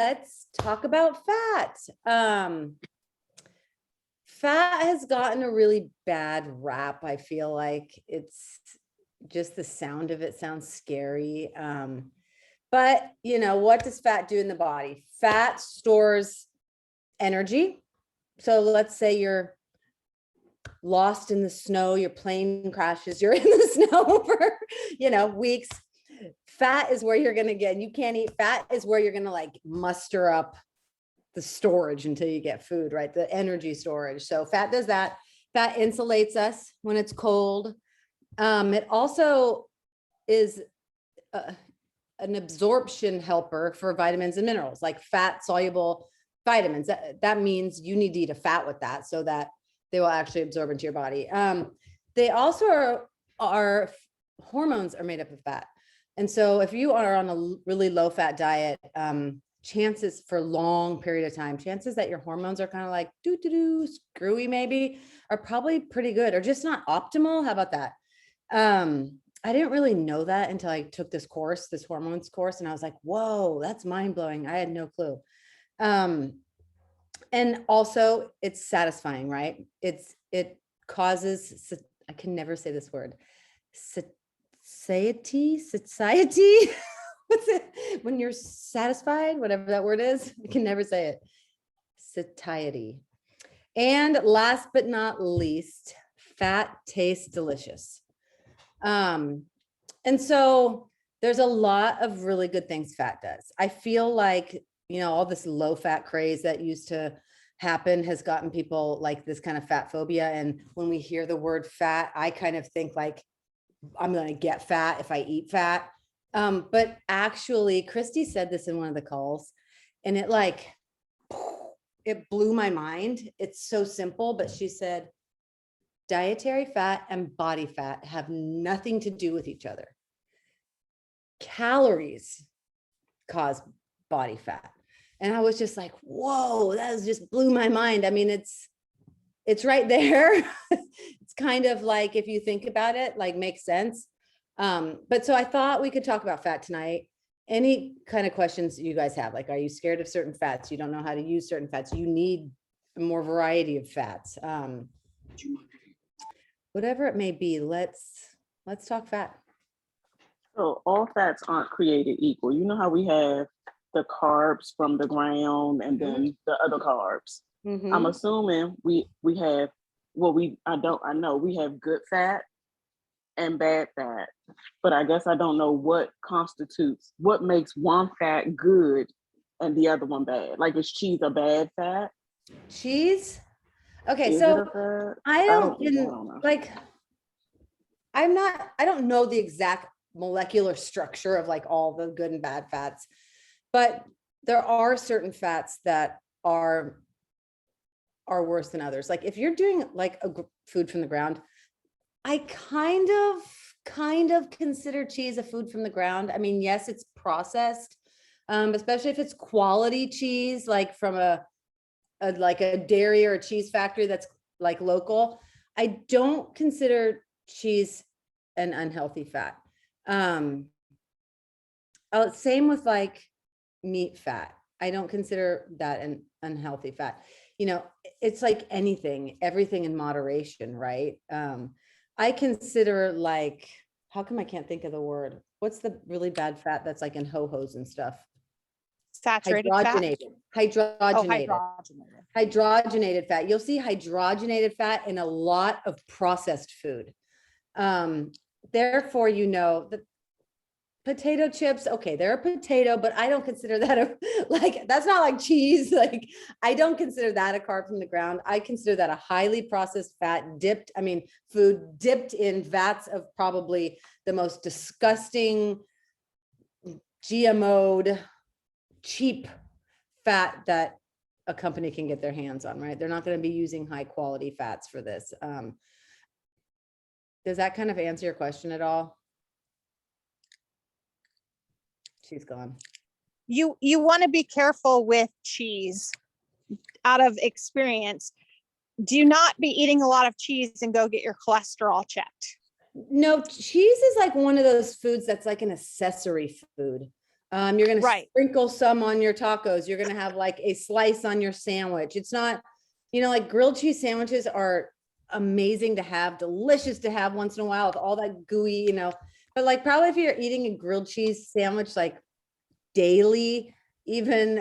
let's talk about fat. Fat has gotten a really bad rap. I feel like it's just the sound of it sounds scary. But what does fat do in the body? Fat stores energy. So let's say you're lost in the snow, your plane crashes, you're in the snow for, weeks. Fat is where you're going to you can't eat. Fat is where you're going to like muster up the storage until you get food, right? The energy storage. So fat does that. Fat insulates us when it's cold. It also is an absorption helper for vitamins and minerals, like fat soluble vitamins. That means you need to eat a fat with that so that they will actually absorb into your body. They also are hormones are made up of fat. And so if you are on a really low fat diet, chances for long period of time, chances that your hormones are kind of like screwy maybe are probably pretty good or just not optimal. How about that? I didn't really know that until I took this course, this hormones course. And I was like, whoa, that's mind blowing. I had no clue. And also it's satisfying, right? It causes, I can never say this word, satiety. What's it? When you're satisfied, whatever that word is, I can never say it. Satiety. And last but not least, fat tastes delicious. And so there's a lot of really good things fat does. I feel like, all this low fat craze that used to happen has gotten people like this kind of fat phobia. And when we hear the word fat, I kind of think like, I'm going to get fat if I eat fat. But actually, Christy said this in one of the calls and it blew my mind. It's so simple, but she said, dietary fat and body fat have nothing to do with each other. Calories cause body fat. And I was just like, whoa, that just blew my mind. I mean, it's right there. It's kind of like, if you think about it, like makes sense. But so I thought we could talk about fat tonight. Any kind of questions you guys have? Like, are you scared of certain fats? You don't know how to use certain fats. You need more variety of fats. Whatever it may be, let's talk fat. So all fats aren't created equal. You know how we have the carbs from the ground and then the other carbs. Mm-hmm. I'm assuming we have, I know we have good fat and bad fat, but I guess I don't know what makes one fat good and the other one bad. Like, is cheese a bad fat? Cheese? Okay, so I don't know the exact molecular structure of like all the good and bad fats, but there are certain fats that are worse than others. Like if you're doing like a food from the ground, I kind of consider cheese a food from the ground. I mean, yes, it's processed, especially if it's quality cheese, like from a dairy or a cheese factory that's like local. I don't consider cheese an unhealthy fat. Same with like meat fat. I don't consider that an unhealthy fat. It's like everything in moderation, right? I consider like, how come I can't think of the word? What's the really bad fat that's like in ho-hos and stuff? Saturated hydrogenated fat? Hydrogenated fat. You'll see hydrogenated fat in a lot of processed food. Therefore, the potato chips, okay, they're a potato, but I don't consider that that's not like cheese. Like I don't consider that a carb from the ground. I consider that a highly processed fat food dipped in vats of probably the most disgusting GMO'd cheap fat that a company can get their hands on, right? They're not going to be using high quality fats for this. Does that kind of answer your question at all? She's gone. You want to be careful with cheese out of experience. Do not be eating a lot of cheese and go get your cholesterol checked. No, cheese is like one of those foods that's like an accessory food. You're going to Right. sprinkle some on your tacos. You're going to have like a slice on your sandwich. It's not, like grilled cheese sandwiches are amazing to have, delicious to have once in a while with all that gooey, but like probably if you're eating a grilled cheese sandwich like daily, even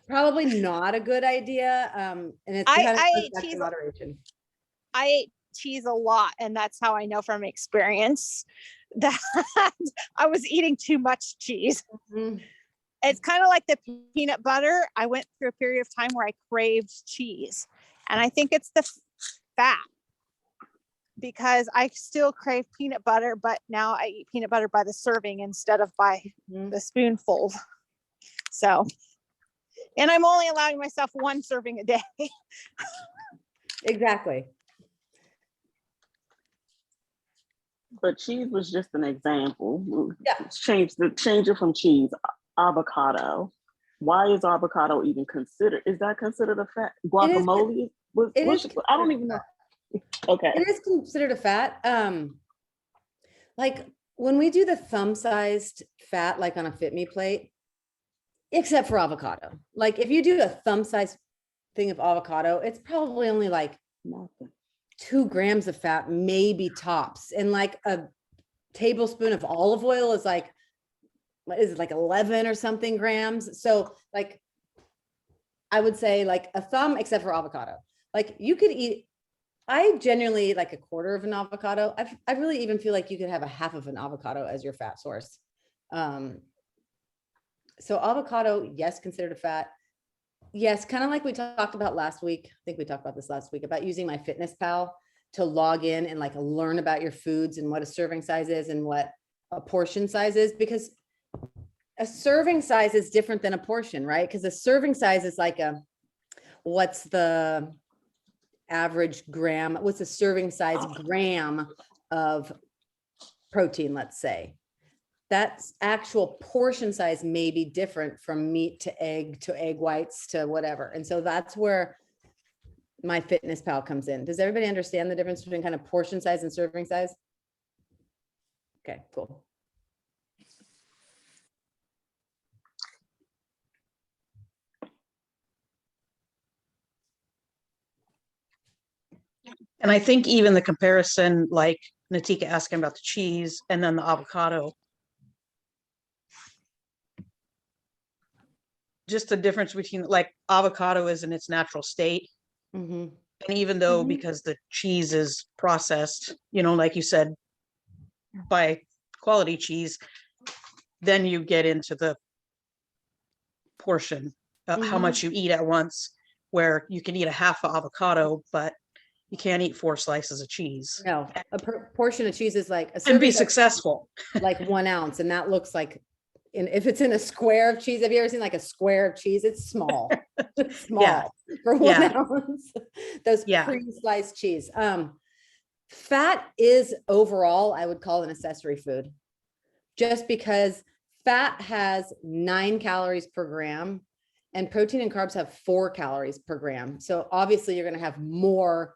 probably not a good idea. And it's kind of I goes ate back to cheese. moderation. I ate cheese a lot, and that's how I know from experience that I was eating too much cheese. Mhm. It's kind of like the peanut butter. I went through a period of time where I craved cheese, and I think it's the fat, because I still crave peanut butter, but now I eat peanut butter by the serving instead of by the spoonful. So, and I'm only allowing myself one serving a day. Exactly. But cheese was just an example. Yeah. Change it from cheese. Avocado. Why is avocado even considered? Is that considered a fat? Guacamole I don't even know. Okay. It is considered a fat. Like when we do the thumb-sized fat, like on a Fitme plate, except for avocado. Like if you do a thumb-sized thing of avocado, it's probably only like 2 grams of fat, maybe tops. And like a tablespoon of olive oil is like, what is it, like 11 or something grams? So like, I would say like a thumb, except for avocado. Like you could eat, I genuinely like a quarter of an avocado. I really even feel like you could have a half of an avocado as your fat source. So avocado, yes, considered a fat. Yes, kind of like we talked about last week. I think we talked about this last week about using MyFitnessPal to log in and like learn about your foods and what a serving size is and what a portion size is, because a serving size is different than a portion, right? Because a serving size is like what's the average gram? What's a serving size gram of protein, let's say? That's actual portion size may be different from meat to egg whites to whatever. And so that's where MyFitnessPal comes in. Does everybody understand the difference between kind of portion size and serving size? Okay, cool. And I think even the comparison, like Natika asking about the cheese and then the avocado, just the difference between like avocado is in its natural state. Mm-hmm. And even though because the cheese is processed, like you said, by quality cheese, then you get into the portion, how much you eat at once, where you can eat a half of avocado, but you can't eat 4 slices of cheese. No, a portion of cheese is like and be successful. Like 1 ounce, and that looks like, if it's in a square of cheese. Have you ever seen like a square of cheese? It's small. It's small for 1 ounce. Those pre-sliced cheese. Fat is overall, I would call an accessory food, just because fat has 9 calories per gram and protein and carbs have 4 calories per gram. So obviously you're going to have more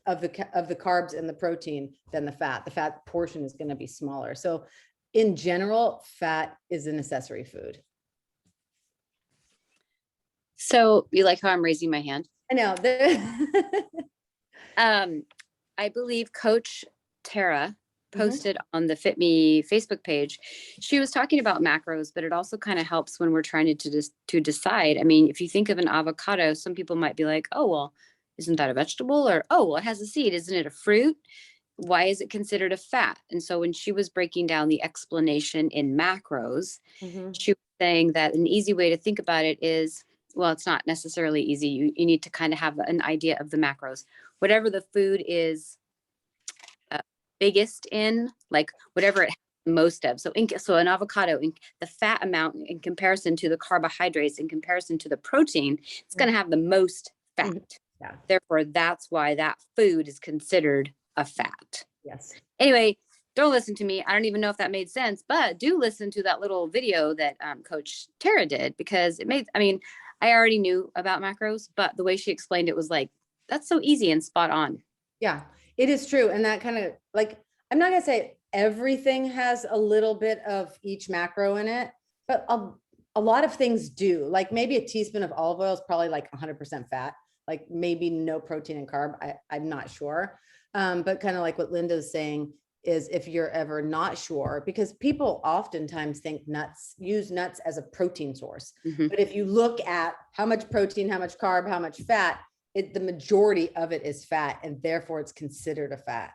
of the carbs and the protein than the fat. The fat portion is going to be smaller. So in general, fat is an accessory food. So you like how I'm raising my hand? I know. I believe Coach Tara posted on the Fitme Facebook page. She was talking about macros, but it also kind of helps when we're trying to decide. I mean, if you think of an avocado, some people might be like, oh, well, isn't that a vegetable? Or, oh, well, it has a seed. Isn't it a fruit? Why is it considered a fat? And so when she was breaking down the explanation in macros, she was saying that an easy way to think about it is, well, it's not necessarily easy. You need to kind of have an idea of the macros. Whatever the food is biggest in, like whatever it has most of. So an avocado, the fat amount in comparison to the carbohydrates, in comparison to the protein, it's going to have the most fat. Yeah. Therefore, that's why that food is considered a fat. Yes. Anyway, don't listen to me. I don't even know if that made sense, but do listen to that little video that Coach Tara did, because I already knew about macros, but the way she explained it was like, that's so easy and spot on. Yeah, it is true. And that kind of like, I'm not going to say everything has a little bit of each macro in it, but a lot of things do. Like maybe a teaspoon of olive oil is probably like 100% fat, like maybe no protein and carb. I'm not sure. But kind of like what Linda's saying is if you're ever not sure, because people oftentimes think use nuts as a protein source. But if you look at how much protein, how much carb, how much fat, the majority of it is fat, and therefore it's considered a fat.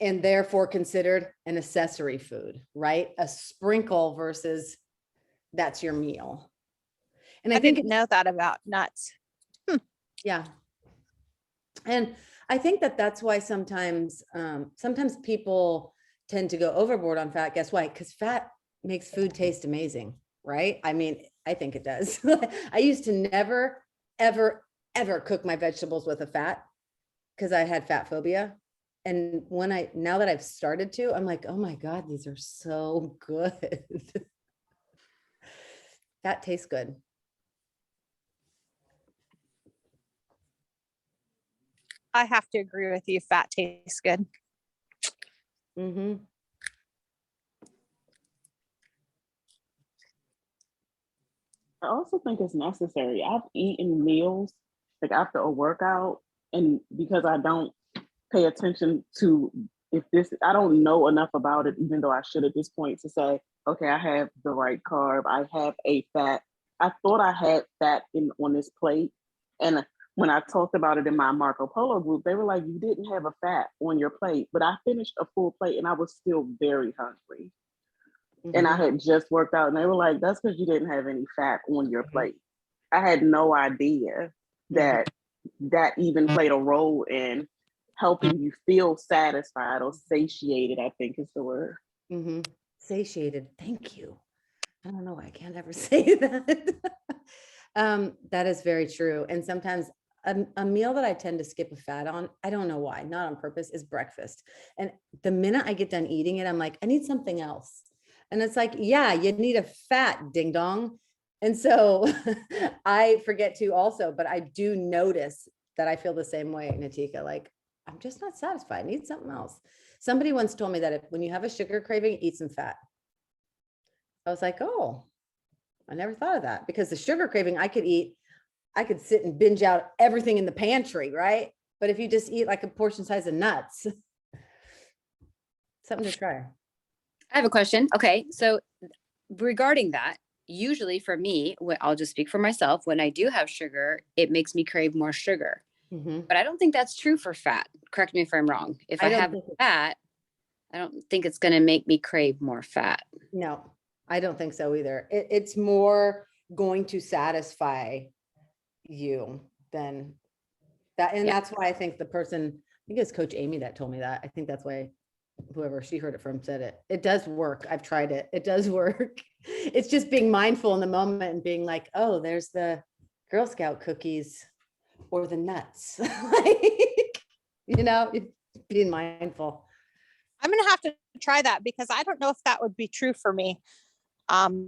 And therefore considered an accessory food, right? A sprinkle versus that's your meal. And I didn't know that about nuts. Yeah. And I think that's why sometimes people tend to go overboard on fat. Guess why? Because fat makes food taste amazing, right? I mean, I think it does. I used to never, ever, ever cook my vegetables with a fat because I had fat phobia. And now that I've started to, I'm like, oh my God, these are so good. Fat tastes good. I have to agree with you. Fat tastes good. Mm-hmm. I also think it's necessary. I've eaten meals like after a workout, and because I don't pay attention to I don't know enough about it, even though I should at this point, to say, okay, I have the right carb, I have a fat. I thought I had fat on this plate. And when I talked about it in my Marco Polo group, they were like, you didn't have a fat on your plate. But I finished a full plate and I was still very hungry. Mm-hmm. And I had just worked out, and they were like, that's because you didn't have any fat on your plate. I had no idea that that even played a role in helping you feel satisfied or satiated, I think is the word. Mm-hmm. Satiated. Thank you. I don't know why I can't ever say that. That is very true. And sometimes a meal that I tend to skip a fat on, I don't know why, not on purpose, is breakfast. And the minute I get done eating it, I'm like, I need something else. And it's like, yeah, you need a fat, ding dong. And so I forget to also, but I do notice that I feel the same way, Natika, like, I'm just not satisfied. I need something else. Somebody once told me that when you have a sugar craving, eat some fat. I was like, oh, I never thought of that, because the sugar craving, I could sit and binge out everything in the pantry, right? But if you just eat like a portion size of nuts, something to try. I have a question. Okay. So regarding that, usually for me, I'll just speak for myself. When I do have sugar, it makes me crave more sugar. Mm-hmm. But I don't think that's true for fat. Correct me if I'm wrong. If I have fat, I don't think it's going to make me crave more fat. No, I don't think so either. It's more going to satisfy you than that. And that's why I think I think it's Coach Amy that told me that. I think that's why whoever she heard it from said it. It does work. I've tried it. It does work. It's just being mindful in the moment and being like, oh, there's the Girl Scout cookies or the nuts. Like, being mindful. I'm going to have to try that, because I don't know if that would be true for me. I'll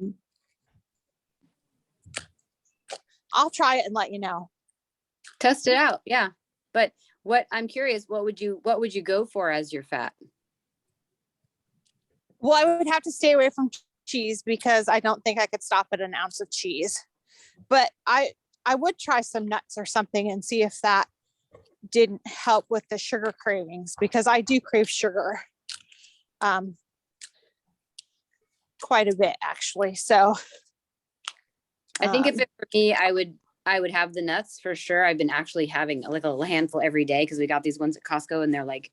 try it and let you know. Test it out. Yeah. But I'm curious, what would you go for as your fat? Well, I would have to stay away from cheese, because I don't think I could stop at an ounce of cheese. But I would try some nuts or something and see if that didn't help with the sugar cravings, because I do crave sugar quite a bit, actually. So I think if it were me, I would have the nuts for sure. I've been actually having like a handful every day, because we got these ones at Costco, and they're like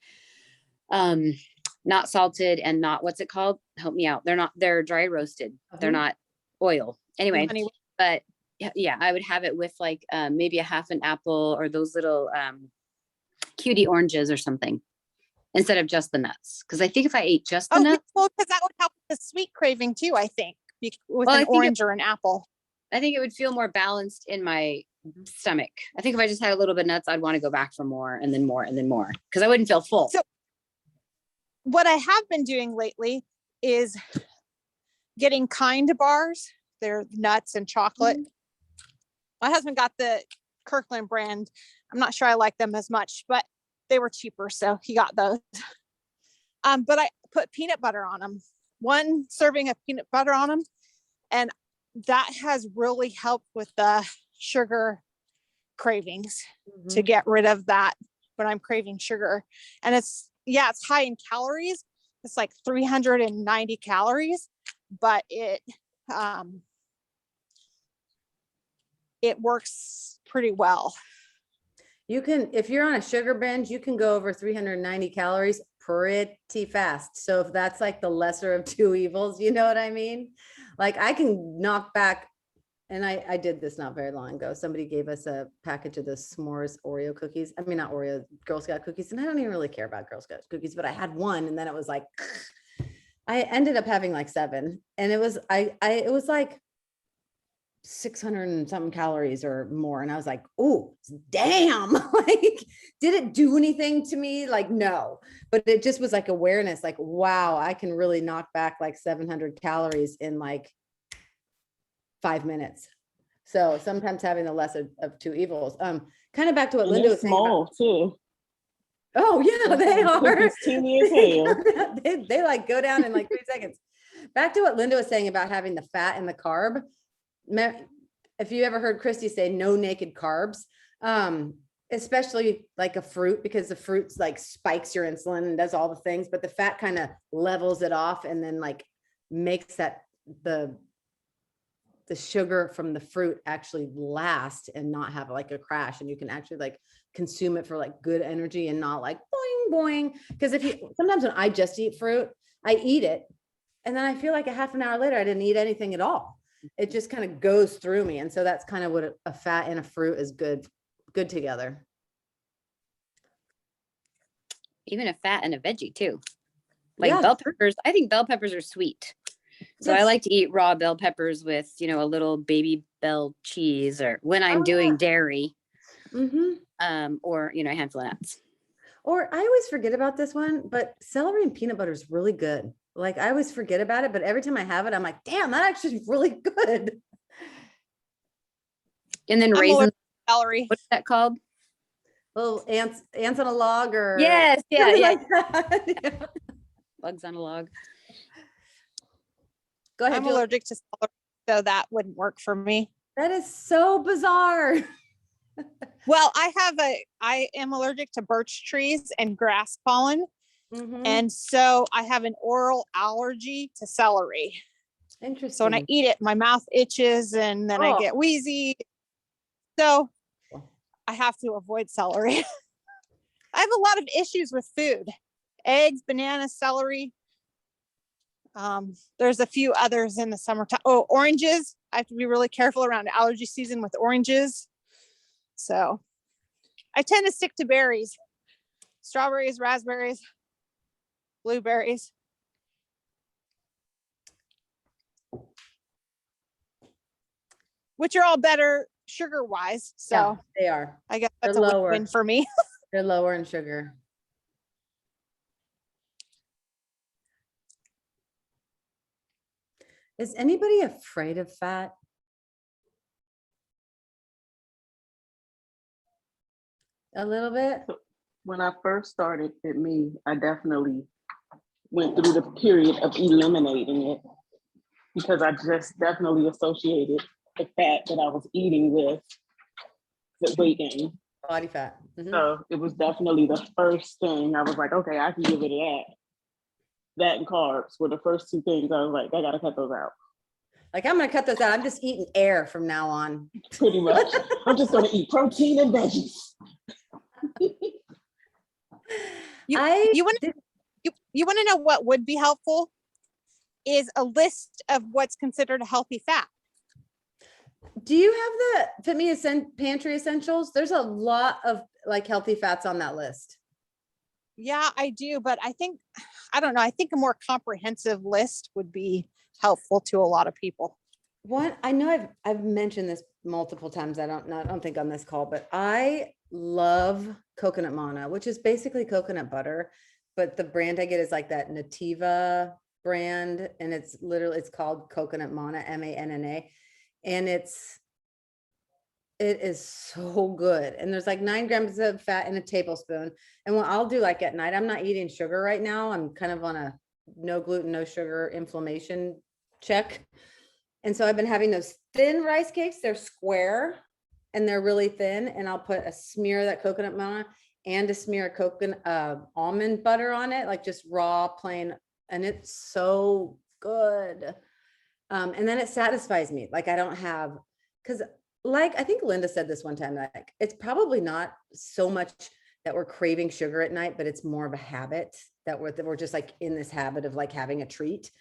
not salted and not, what's it called? Help me out. They're dry roasted. They're not oil. Anyway, but yeah, I would have it with like maybe a half an apple or those little cutie oranges or something, instead of just the nuts. Because I think if I ate just the nuts, well, because that would help with the sweet craving too, I think, with an orange or an apple. I think it would feel more balanced in my stomach. I think if I just had a little bit of nuts, I'd want to go back for more and then more and then more, because I wouldn't feel full. So what I have been doing lately is getting Kind bars. They're nuts and chocolate. My husband got the Kirkland brand. I'm not sure I like them as much, but they were cheaper, so he got those. But I put peanut butter on them, 1 serving of peanut butter on them. And that has really helped with the sugar cravings to get rid of that when I'm craving sugar. And it's high in calories. It's like 390 calories, but it works pretty well. You can, if you're on a sugar binge, you can go over 390 calories pretty fast. So if that's like the lesser of 2 evils, you know what I mean? Like I can knock back, and I did this not very long ago. Somebody gave us a package of the s'mores Oreo cookies. I mean, not Oreo, Girl Scout cookies. And I don't even really care about Girl Scout cookies, but I had one, and then it was like, I ended up having like 7, and it was, it was like 600 and something calories or more. And I was like, oh, damn. Like, did it do anything to me? Like, no, but it just was like awareness, like, wow, I can really knock back like 700 calories in like 5 minutes. So sometimes having the lesser of 2 evils. Kind of back to what Linda was saying. Small too. Oh yeah, they are. Teeny as hell. they like go down in like 3 seconds. Back to what Linda was saying about having the fat and the carb. If you ever heard Christy say no naked carbs, especially like a fruit, because the fruit's like spikes your insulin and does all the things, but the fat kind of levels it off and then like makes that the sugar from the fruit actually last and not have like a crash. And you can actually like consume it for like good energy and not like boing, boing. Because sometimes when I just eat fruit, I eat it. And then I feel like a half an hour later, I didn't eat anything at all. It just kind of goes through me. And so that's kind of what a fat and a fruit is good together. Even a fat and a veggie too. Like bell peppers. I think bell peppers are sweet. So I like to eat raw bell peppers with, a little baby bell cheese, or when I'm doing dairy, or, a handful of nuts. Or I always forget about this one, but celery and peanut butter is really good. Like I always forget about it, but every time I have it, I'm like, damn, that actually is really good. And then raisins. Celery. What's that called? Little ants on a log, or yes, yeah. Like that. Yeah. Bugs on a log. Go ahead. I'm allergic to celery, so that wouldn't work for me. That is so bizarre. Well, I am allergic to birch trees and grass pollen. And so I have an oral allergy to celery. Interesting. So when I eat it, my mouth itches and then I get wheezy. So I have to avoid celery. I have a lot of issues with food: eggs, bananas, celery. There's a few others in the summertime. Oh, oranges. I have to be really careful around allergy season with oranges. So I tend to stick to berries: strawberries, raspberries, blueberries. Which are all better sugar wise. So yeah, they are. I guess that's a win for me. They're lower in sugar. Is anybody afraid of fat? A little bit? When I first started Fitme, I definitely went through the period of eliminating it, because I just definitely associated the fat that I was eating with weight gain. Body fat. So it was definitely the first thing I was like, okay, I can give it that. That and carbs were the first 2 things I was like, I gotta cut those out. Like, I'm gonna cut those out. I'm just eating air from now on. Pretty much. I'm just gonna eat protein and veggies. You want to know what would be helpful? Is a list of what's considered a healthy fat. Do you have the Fitme Pantry Essentials? There's a lot of like healthy fats on that list. Yeah, I do. But I think a more comprehensive list would be helpful to a lot of people. I know I've mentioned this multiple times. I don't think on this call, but I love coconut manna, which is basically coconut butter, but the brand I get is like that Nativa brand, and it's called coconut manna, MANNA, and It is so good. And there's like 9 grams of fat in a tablespoon. And what I'll do like at night, I'm not eating sugar right now. I'm kind of on a no gluten, no sugar inflammation check. And so I've been having those thin rice cakes. They're square and they're really thin. And I'll put a smear of that coconut milk and a smear of coconut almond butter on it, like just raw, plain. And it's so good. And then it satisfies me. Like I don't have, because like I think Linda said this one time, like it's probably not so much that we're craving sugar at night, but it's more of a habit that we're just like in this habit of like having a treat,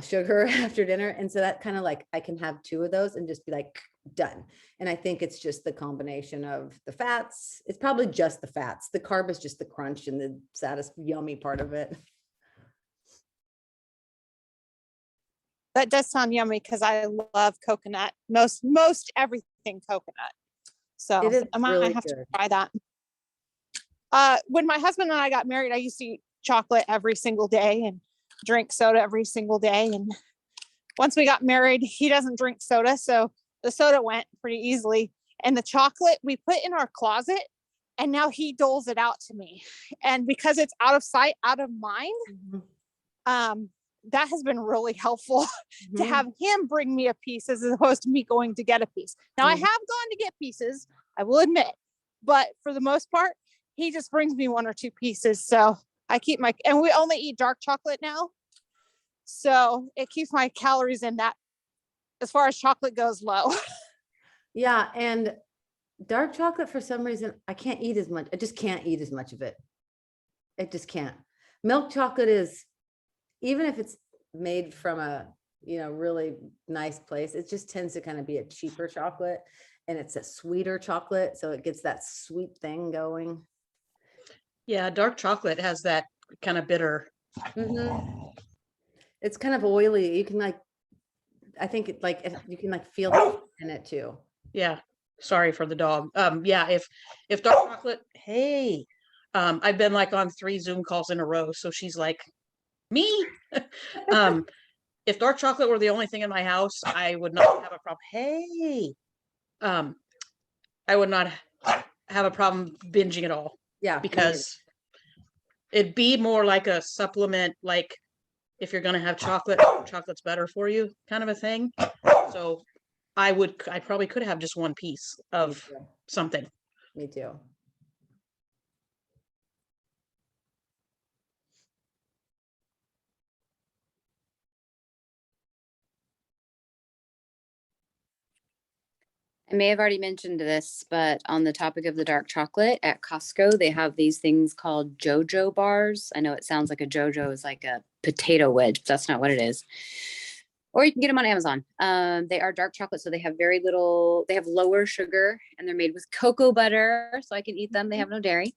sugar after dinner. And so that kind of like I can have 2 of those and just be like done. And I think it's just the combination of the fats. It's probably just the fats. The carb is just the crunch and the yummy part of it. That does sound yummy because I love coconut. Most everything coconut. So It is I might really have to good. try that. When my husband and I got married, I used to eat chocolate every single day and drink soda every single day. And once we got married, he doesn't drink soda, so the soda went pretty easily. And the chocolate we put in our closet, and now he doles it out to me. And because it's out of sight, out of mind, that has been really helpful to have him bring me a piece as opposed to me going to get a piece. Now I have gone to get pieces, I will admit, but for the most part, he just brings me 1 or 2 pieces. So I keep and we only eat dark chocolate now. So it keeps my calories in that, as far as chocolate goes, low. Yeah. And dark chocolate, for some reason, I can't eat as much. I just can't eat as much of it. I just can't. Milk chocolate is, even if it's made from a, really nice place, it just tends to kind of be a cheaper chocolate and it's a sweeter chocolate. So it gets that sweet thing going. Yeah, dark chocolate has that kind of bitter. It's kind of oily. You can I think it you can feel it in it too. Yeah. Sorry for the dog. Yeah, if dark chocolate, hey, I've been like on 3 Zoom calls in a row. So she's like, me? If dark chocolate were the only thing in my house, I would not have a problem. Hey, I would not have a problem binging at all. Yeah. Because it'd be more like a supplement, like if you're going to have chocolate, chocolate's better for you kind of a thing. So I probably could have just 1 piece of something. Me too. I may have already mentioned this, but on the topic of the dark chocolate at Costco, they have these things called Jojo Bars. I know it sounds like a Jojo is like a potato wedge, but that's not what it is. Or you can get them on Amazon. They are dark chocolate, so they have they have lower sugar, and they're made with cocoa butter, so I can eat them. They have no dairy.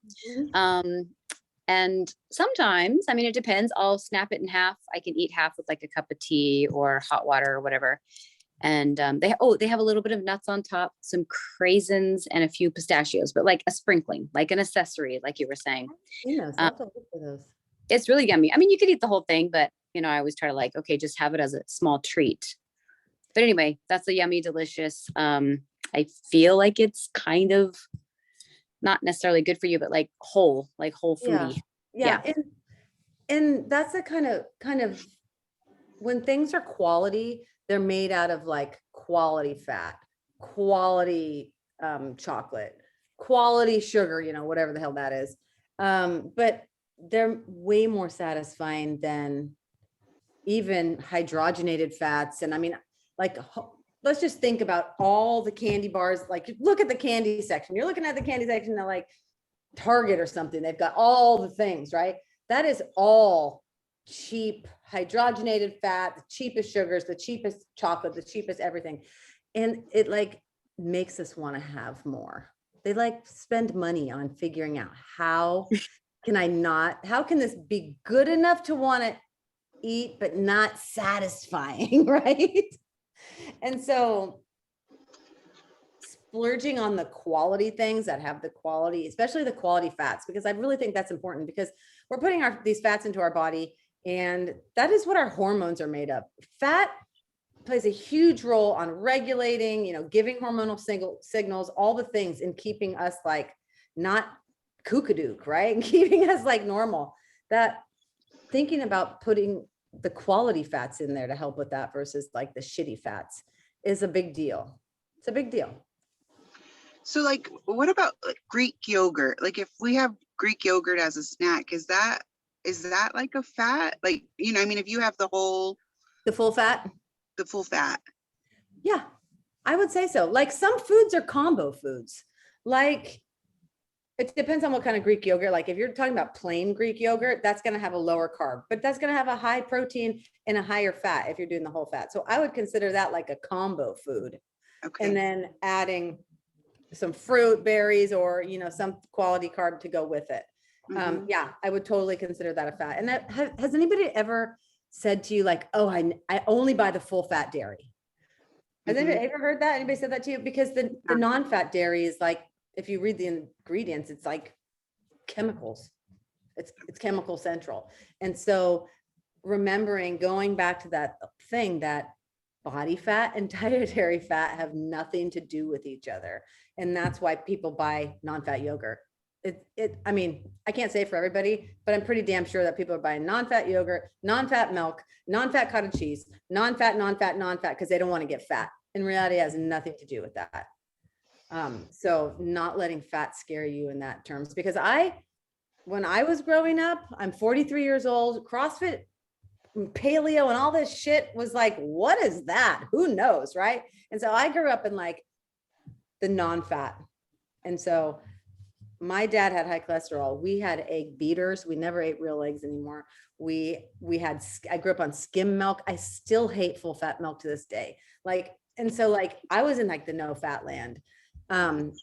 And sometimes, I mean, it depends. I'll snap it in half. I can eat half with like a cup of tea or hot water or whatever. And they have a little bit of nuts on top, some craisins, and a few pistachios, but like a sprinkling, like an accessory, like you were saying. It's really yummy. I mean, you could eat the whole thing, but I always try to okay, just have it as a small treat. But anyway, that's a yummy, delicious. I feel like it's kind of not necessarily good for you, but like whole foodie. Yeah. And that's a kind of when things are quality, they're made out of quality fat, quality chocolate, quality sugar, whatever the hell that is. But they're way more satisfying than even hydrogenated fats. And I mean, let's just think about all the candy bars. Look at the candy section. You're looking at the candy section at Target or something. They've got all the things, right? That is all cheap hydrogenated fat, the cheapest sugars, the cheapest chocolate, the cheapest everything. And it makes us want to have more. They spend money on figuring out how can this be good enough to want to eat, but not satisfying, right? And so splurging on the quality things that have the quality, especially the quality fats, because I really think that's important, because we're putting these fats into our body, and that is what our hormones are made of. Fat plays a huge role on regulating, giving hormonal signals, all the things, in keeping us like not kookadook, right? And keeping us like normal. That thinking about putting the quality fats in there to help with that versus like the shitty fats is a big deal. It's a big deal. So like, what about like Greek yogurt? Like if we have Greek yogurt as a snack, is that like a fat? Like, I mean, if you have the full fat. Yeah, I would say so. Like some foods are combo foods. Like it depends on what kind of Greek yogurt. Like if you're talking about plain Greek yogurt, that's going to have a lower carb, but that's going to have a high protein and a higher fat if you're doing the whole fat. So I would consider that like a combo food. Okay. And then adding some fruit, berries, or, some quality carb to go with it. Yeah, I would totally consider that a fat. And that has anybody ever said to you like, oh, I only buy the full fat dairy? Has anybody ever heard that? Anybody said that to you? Because the non-fat dairy is like, if you read the ingredients, it's like chemicals. It's chemical central. And so remembering, going back to that thing, that body fat and dietary fat have nothing to do with each other. And that's why people buy non-fat yogurt. I mean, I can't say for everybody, but I'm pretty damn sure that people are buying non-fat yogurt, non-fat milk, non-fat cottage cheese, non-fat, because they don't want to get fat. In reality, it has nothing to do with that. So not letting fat scare you in that terms, because when I was growing up, I'm 43 years old, CrossFit, paleo, and all this shit was like, what is that? Who knows? Right. And so I grew up in like the non-fat. And so my dad had high cholesterol. We had egg beaters. We never ate real eggs anymore. I grew up on skim milk. I still hate full fat milk to this day. And so I was in like the no fat land. And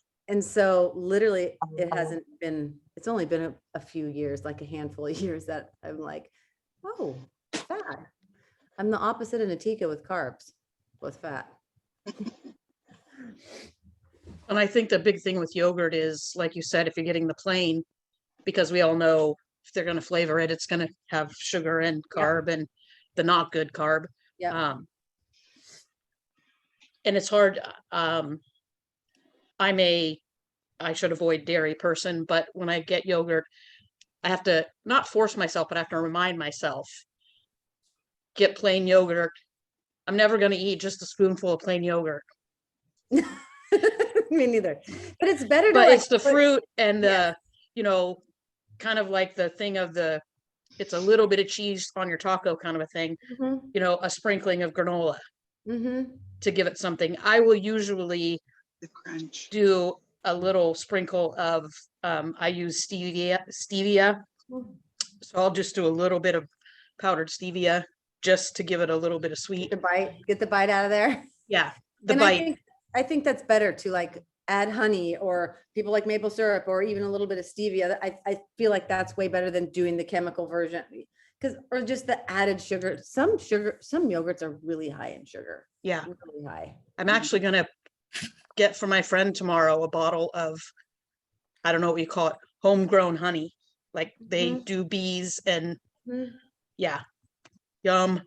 so literally it's only been a few years, like a handful of years, that I'm like, oh, fat. I'm the opposite of Natika with carbs, with fat. And I think the big thing with yogurt is, like you said, if you're getting the plain, because we all know if they're going to flavor it, it's going to have sugar and carb and the not good carb. Yeah. And it's hard. I should avoid dairy person, but when I get yogurt, I have to not force myself, but I have to remind myself, get plain yogurt. I'm never going to eat just a spoonful of plain yogurt. Me neither. But it's better to, but it's the fruit and the, kind of like the thing of it's a little bit of cheese on your taco kind of a thing, a sprinkling of granola to give it something. I will usually the crunch. Do a little sprinkle of, I use stevia. So I'll just do a little bit of powdered stevia just to give it a little bit of sweet. Get the bite out of there. Yeah. The bite. I think that's better to like add honey, or people like maple syrup, or even a little bit of stevia. I feel like that's way better than doing the chemical version, or just the added sugar. Some yogurts are really high in sugar. Yeah. Really high. I'm actually going to get for my friend tomorrow a bottle of, I don't know what you call it, homegrown honey. Like they do bees and yeah. Yum.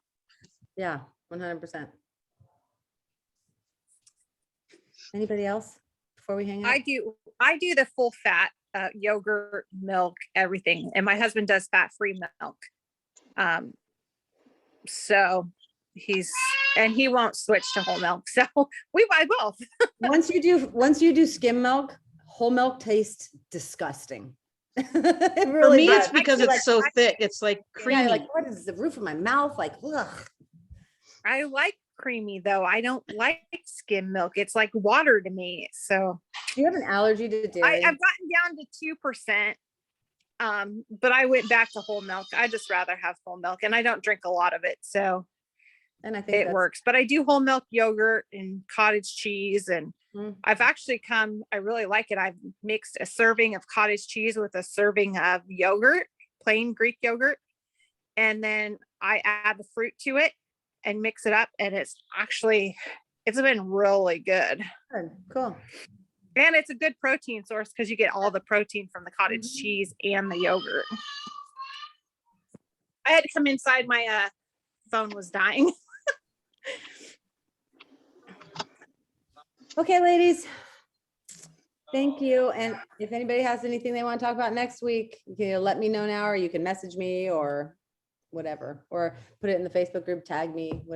Yeah, 100%. Anybody else before we hang out? I do the full fat yogurt, milk, everything. And my husband does fat-free milk. So he won't switch to whole milk. So we buy both. Once you do skim milk, whole milk tastes disgusting. It really For me, does. it's because it's so thick. It's like creamy. Yeah, like, what is the roof of my mouth? Like, ugh. I like creamy though. I don't like skim milk. It's like water to me. So do you have an allergy to dairy? I've gotten down to 2%. But I went back to whole milk. I just rather have whole milk, and I don't drink a lot of it. So and I think it works, but I do whole milk yogurt and cottage cheese. And I've actually I really like it. I've mixed a serving of cottage cheese with a serving of yogurt, plain Greek yogurt. And then I add the fruit to it and mix it up. And it's been really good. Good. Cool. And it's a good protein source because you get all the protein from the cottage cheese and the yogurt. I had to come inside. My phone was dying. Okay, ladies. Thank you. And if anybody has anything they want to talk about next week, you can let me know now, or you can message me or whatever, or put it in the Facebook group, tag me, whatever.